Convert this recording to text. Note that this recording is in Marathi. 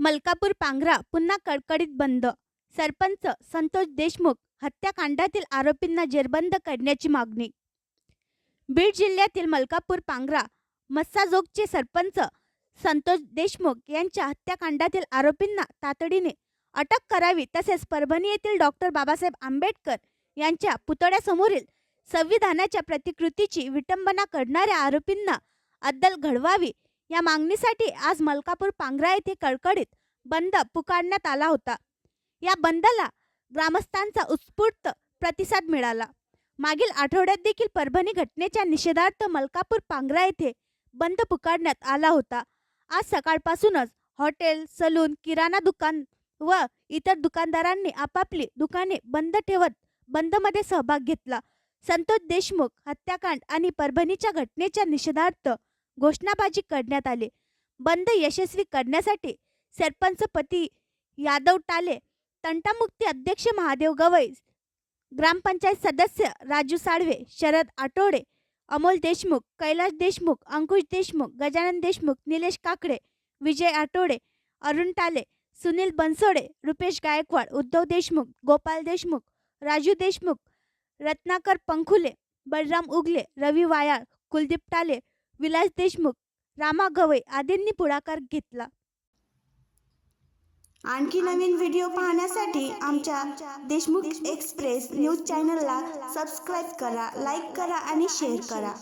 मलकापूर पांग्रा पुन्हा कडकडीत बंद. सरपंच संतोष देशमुख हत्याकांडातील आरोपींना जेरबंद करण्याची मागणी. बीड जिल्ह्यातील मलकापूर पांग्रा मस्साजोगचे सरपंच संतोष देशमुख यांच्या हत्याकांडातील आरोपींना तातडीने अटक करावी, तसेच परभणी येथील डॉक्टर बाबासाहेब आंबेडकर यांच्या पुतळ्यासमोरील संविधानाच्या प्रतिकृतीची विटंबना करणाऱ्या आरोपींना अद्दल घडवावी या मागणीसाठी आज मलकापूर पांग्रा येथे कडकडीत बंद पुकारण्यात आला होता. या बंदला ग्रामस्थांचा उत्स्फूर्त प्रतिसाद मिळाला. मागील आठवड्यात देखील परभणी घटनेच्या निषेधार्थ मलकापूर पांग्रा येथे बंद पुकारण्यात आला होता. आज सकाळपासूनच हॉटेल, सलून, किराणा दुकान व इतर दुकानदारांनी आपापली दुकाने बंद ठेवत बंदमध्ये सहभाग घेतला. संतोष देशमुख हत्याकांड आणि परभणीच्या घटनेच्या निषेधार्थ घोषणाबाजी करण्यात आली. बंद यशस्वी करण्यासाठी सरपंच पती यादव टाले, तंटामुक्ती अध्यक्ष महादेव गवई, ग्रामपंचायत सदस्य राजू साळवे, शरद आठवडे, अमोल देशमुख, कैलाश देशमुख, अंकुश देशमुख, गजानन देशमुख, निलेश काकडे, विजय आठवडे, अरुण टाले, सुनील बनसोडे, रुपेश गायकवाड, उद्धव देशमुख, गोपाल देशमुख, राजू देशमुख, रत्नाकर पंखुले, बलराम उगले, रवी वायाळ, कुलदीप टाले, विलास देशमुख, रामा गवई आदींनी पुढाकार घेतला. आणखी नवीन व्हिडिओ पाहण्यासाठी आमच्या देशमुख एक्सप्रेस न्यूज चॅनलला सबस्क्राईब करा, लाईक करा आणि शेअर करा.